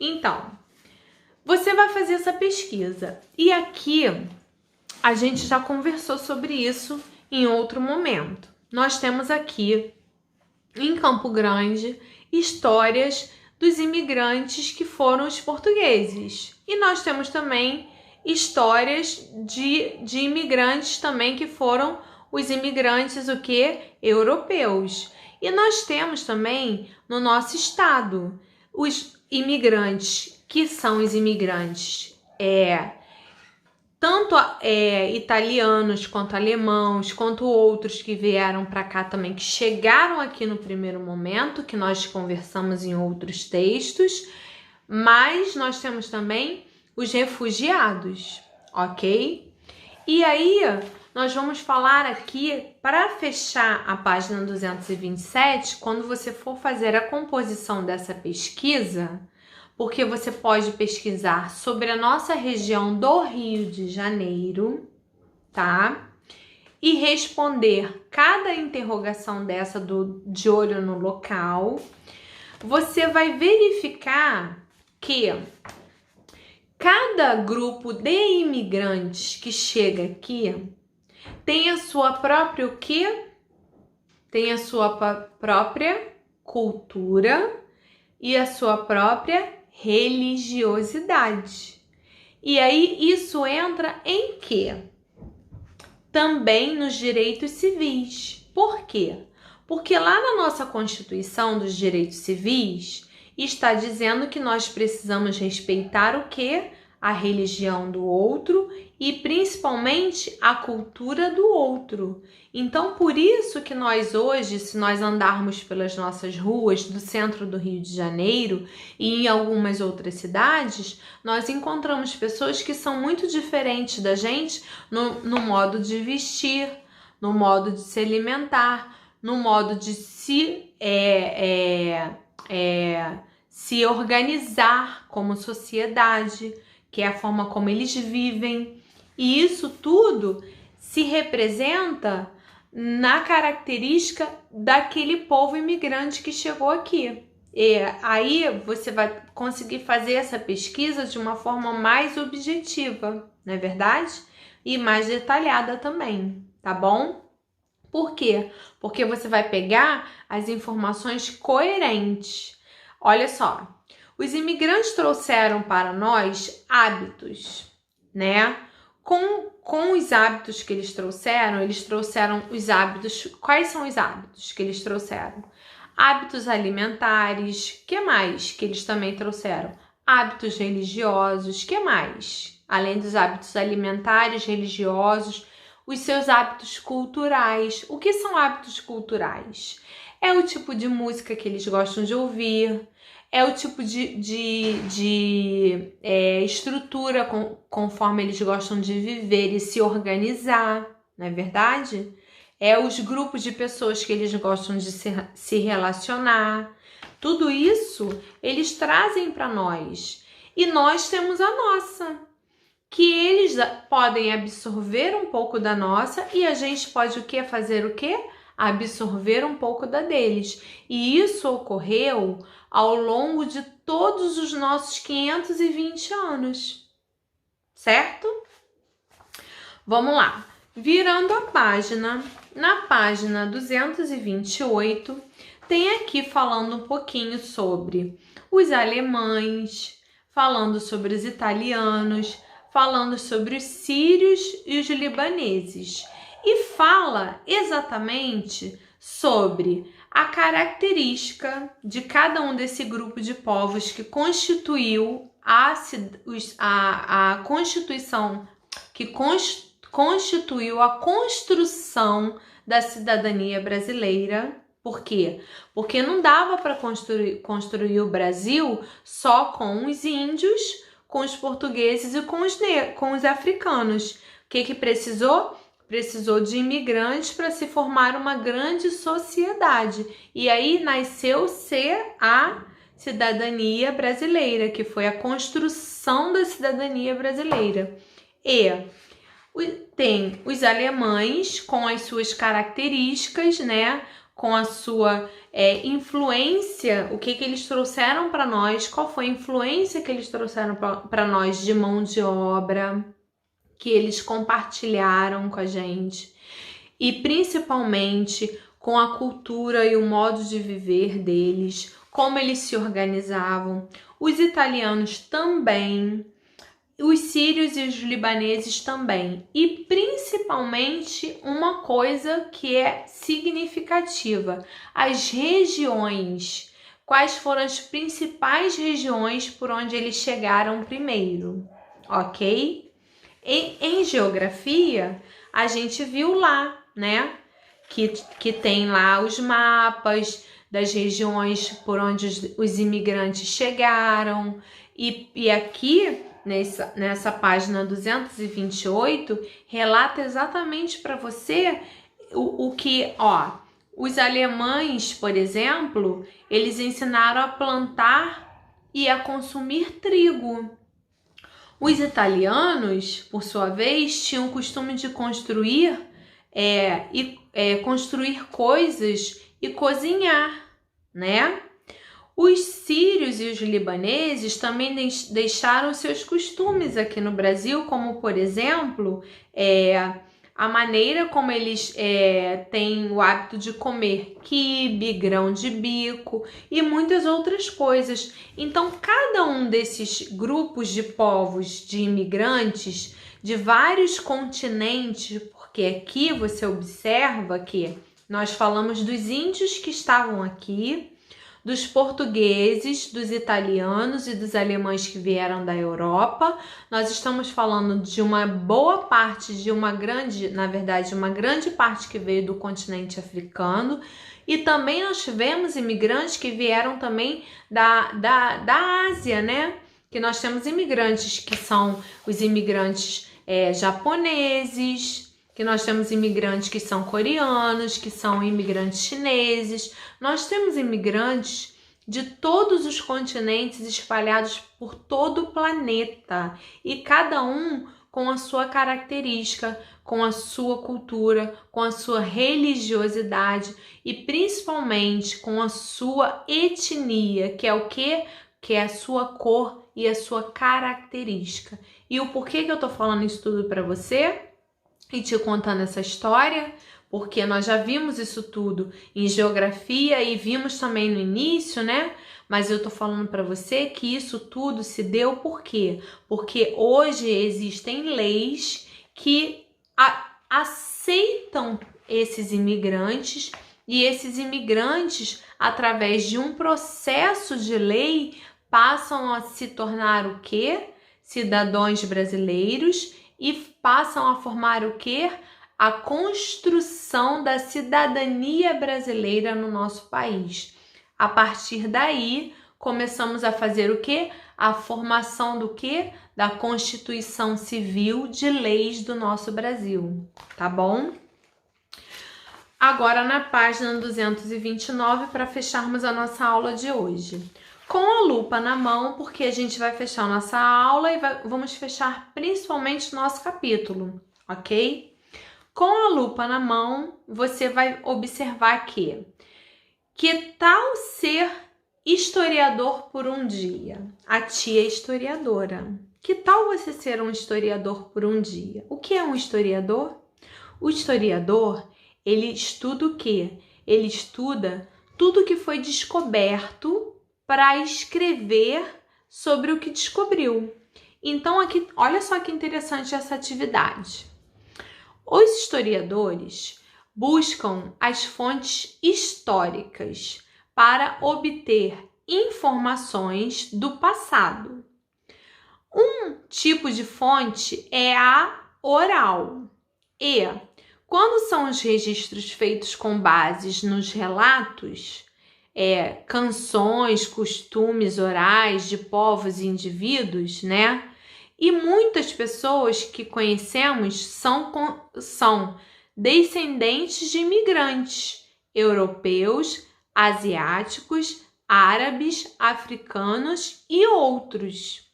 Então, você vai fazer essa pesquisa. E aqui, a gente já conversou sobre isso em outro momento. Nós temos aqui, em Campo Grande, histórias dos imigrantes que foram os portugueses. E nós temos também histórias de imigrantes também que foram os imigrantes, o quê? Europeus. E nós temos também no nosso estado os imigrantes que são os imigrantes tanto italianos quanto alemãos, quanto outros que vieram para cá também, que chegaram aqui no primeiro momento, que nós conversamos em outros textos, mas nós temos também os refugiados, ok? E aí, nós vamos falar aqui, para fechar a página 227, quando você for fazer a composição dessa pesquisa, porque você pode pesquisar sobre a nossa região do Rio de Janeiro, tá? E responder cada interrogação dessa de olho no local. Você vai verificar que cada grupo de imigrantes que chega aqui tem a sua própria o quê? Tem a sua própria cultura e a sua própria religiosidade. E aí isso entra em quê? Também nos direitos civis. Por quê? Porque lá na nossa Constituição dos Direitos Civis está dizendo que nós precisamos respeitar o quê? A religião do outro e principalmente a cultura do outro. Então, por isso que nós hoje, se nós andarmos pelas nossas ruas do centro do Rio de Janeiro e em algumas outras cidades, nós encontramos pessoas que são muito diferentes da gente no modo de vestir, no modo de se alimentar, no modo de se organizar como sociedade, que é a forma como eles vivem. E isso tudo se representa na característica daquele povo imigrante que chegou aqui. E aí você vai conseguir fazer essa pesquisa de uma forma mais objetiva, não é verdade? E mais detalhada também, tá bom? Por quê? Porque você vai pegar as informações coerentes. Olha só, os imigrantes trouxeram para nós hábitos, né? Com os hábitos que eles trouxeram os hábitos. Quais são os hábitos que eles trouxeram? Hábitos alimentares. Que mais que eles também trouxeram? Hábitos religiosos. Que mais? Além dos hábitos alimentares, religiosos, os seus hábitos culturais. O que são hábitos culturais? É o tipo de música que eles gostam de ouvir, é o tipo de estrutura conforme eles gostam de viver e se organizar, não é verdade? É os grupos de pessoas que eles gostam de se relacionar. Tudo isso eles trazem para nós. E nós temos a nossa, que eles podem absorver um pouco da nossa e a gente pode o quê? Fazer o quê? Absorver um pouco da deles. E isso ocorreu ao longo de todos os nossos 520 anos, certo? Vamos lá. Virando a página, na página 228, tem aqui falando um pouquinho sobre os alemães, falando sobre os italianos, falando sobre os sírios e os libaneses. E fala exatamente sobre a característica de cada um desse grupo de povos que constituiu a Constituição, que constituiu a construção da cidadania brasileira. Por quê? Porque não dava para construir o Brasil só com os índios, com os portugueses e com os africanos. O que precisou? Precisou de imigrantes para se formar uma grande sociedade. E aí nasceu-se a cidadania brasileira, que foi a construção da cidadania brasileira. E tem os alemães com as suas características, né? Com a sua influência, o que eles trouxeram para nós, qual foi a influência que eles trouxeram para nós de mão de obra, que eles compartilharam com a gente, e principalmente com a cultura e o modo de viver deles, como eles se organizavam. Os italianos também, os sírios e os libaneses também. E principalmente uma coisa que é significativa: as regiões. Quais foram as principais regiões por onde eles chegaram primeiro, ok? Em geografia, a gente viu lá, né? Que tem lá os mapas das regiões por onde os imigrantes chegaram. E aqui, nessa página 228, relata exatamente para você o que, ó, os alemães, por exemplo, eles ensinaram a plantar e a consumir trigo. Os italianos, por sua vez, tinham o costume de construir construir coisas e cozinhar, né? Os sírios e os libaneses também deixaram seus costumes aqui no Brasil, como, por exemplo, a maneira como eles têm o hábito de comer quibe, grão de bico e muitas outras coisas. Então, cada um desses grupos de povos, de imigrantes, de vários continentes, porque aqui você observa que nós falamos dos índios que estavam aqui, dos portugueses, dos italianos e dos alemães que vieram da Europa. Nós estamos falando de uma boa parte, uma grande parte que veio do continente africano. E também nós tivemos imigrantes que vieram também da Ásia, né? Que nós temos imigrantes que são os imigrantes japoneses, que nós temos imigrantes que são coreanos, que são imigrantes chineses. Nós temos imigrantes de todos os continentes espalhados por todo o planeta, e cada um com a sua característica, com a sua cultura, com a sua religiosidade e principalmente com a sua etnia, que é o quê? Que é a sua cor e a sua característica. E o porquê que eu tô falando isso tudo para você e te contando essa história? Porque nós já vimos isso tudo em geografia e vimos também no início, né? Mas eu tô falando para você que isso tudo se deu por quê? Porque hoje existem leis que aceitam esses imigrantes, e esses imigrantes, através de um processo de lei, passam a se tornar o quê? Cidadãos brasileiros, e passam a formar o quê? A construção da cidadania brasileira no nosso país. A partir daí, começamos a fazer o quê? A formação do quê? Da Constituição Civil, de leis do nosso Brasil, tá bom? Agora na página 229, para fecharmos a nossa aula de hoje. Com a lupa na mão, porque a gente vai fechar nossa aula e vamos fechar principalmente o nosso capítulo, ok? Com a lupa na mão, você vai observar que tal ser historiador por um dia? A tia é historiadora. Que tal você ser um historiador por um dia? O que é um historiador? O historiador, ele estuda o quê? Ele estuda tudo que foi descoberto para escrever sobre o que descobriu. Então, aqui, olha só que interessante essa atividade. Os historiadores buscam as fontes históricas para obter informações do passado. Um tipo de fonte é a oral. E quando são os registros feitos com bases nos relatos, canções, costumes orais de povos e indivíduos, né? E muitas pessoas que conhecemos são descendentes de imigrantes europeus, asiáticos, árabes, africanos e outros.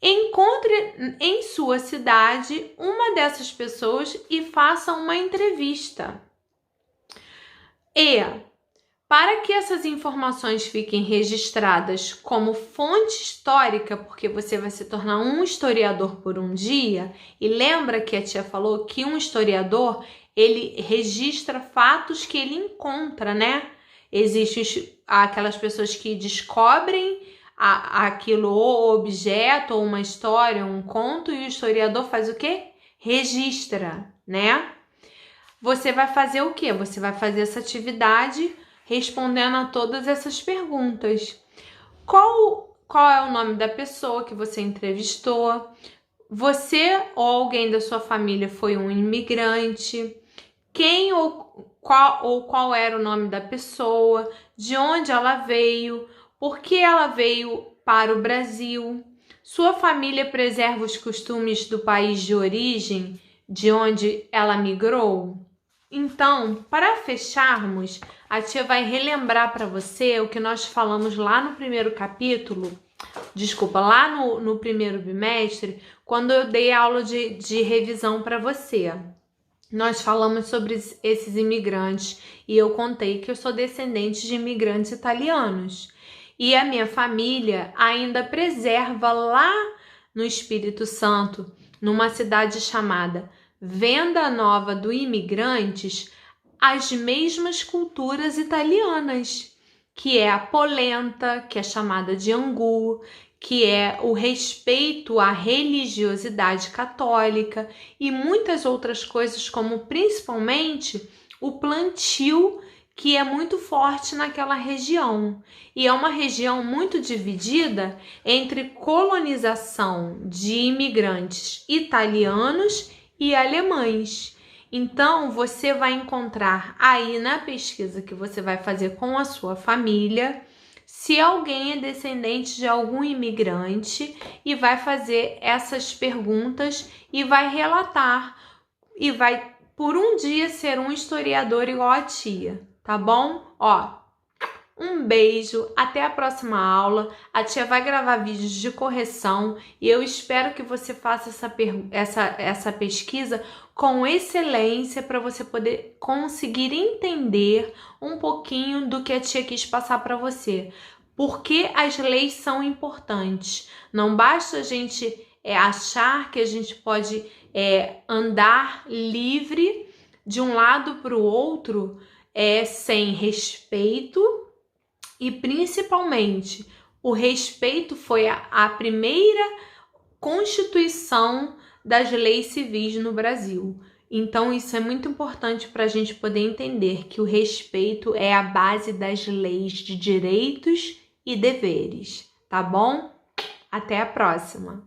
encontre em sua cidade uma dessas pessoas e faça uma entrevista. E, para que essas informações fiquem registradas como fonte histórica, porque você vai se tornar um historiador por um dia, e lembra que a tia falou que um historiador, ele registra fatos que ele encontra, né? Existem aquelas pessoas que descobrem aquilo, ou objeto, ou uma história, um conto, e o historiador faz o quê? Registra, né? Você vai fazer o quê? Você vai fazer essa atividade respondendo a todas essas perguntas. Qual é o nome da pessoa que você entrevistou? Você ou alguém da sua família foi um imigrante? Quem ou qual era o nome da pessoa? De onde ela veio? Por que ela veio para o Brasil? Sua família preserva os costumes do país de origem, de onde ela migrou? Então, para fecharmos, a tia vai relembrar para você o que nós falamos lá no primeiro capítulo, lá no primeiro bimestre, quando eu dei aula de revisão para você. Nós falamos sobre esses imigrantes e eu contei que eu sou descendente de imigrantes italianos. E a minha família ainda preserva lá no Espírito Santo, numa cidade chamada Venda Nova do Imigrantes, as mesmas culturas italianas, que é a polenta, que é chamada de angu, que é o respeito à religiosidade católica e muitas outras coisas, como principalmente o plantio, que é muito forte naquela região. E é uma região muito dividida entre colonização de imigrantes italianos e alemães. Então, você vai encontrar aí na pesquisa que você vai fazer com a sua família, se alguém é descendente de algum imigrante, e vai fazer essas perguntas e vai relatar, e vai por um dia ser um historiador igual a tia, tá bom? Um beijo, até a próxima aula. A tia vai gravar vídeos de correção e eu espero que você faça essa pesquisa com excelência para você poder conseguir entender um pouquinho do que a tia quis passar para você. Porque as leis são importantes. Não basta a gente achar que a gente pode andar livre de um lado para o outro sem respeito. E principalmente, o respeito foi a primeira constituição das leis civis no Brasil. Então, isso é muito importante para a gente poder entender que o respeito é a base das leis de direitos e deveres, tá bom? Até a próxima!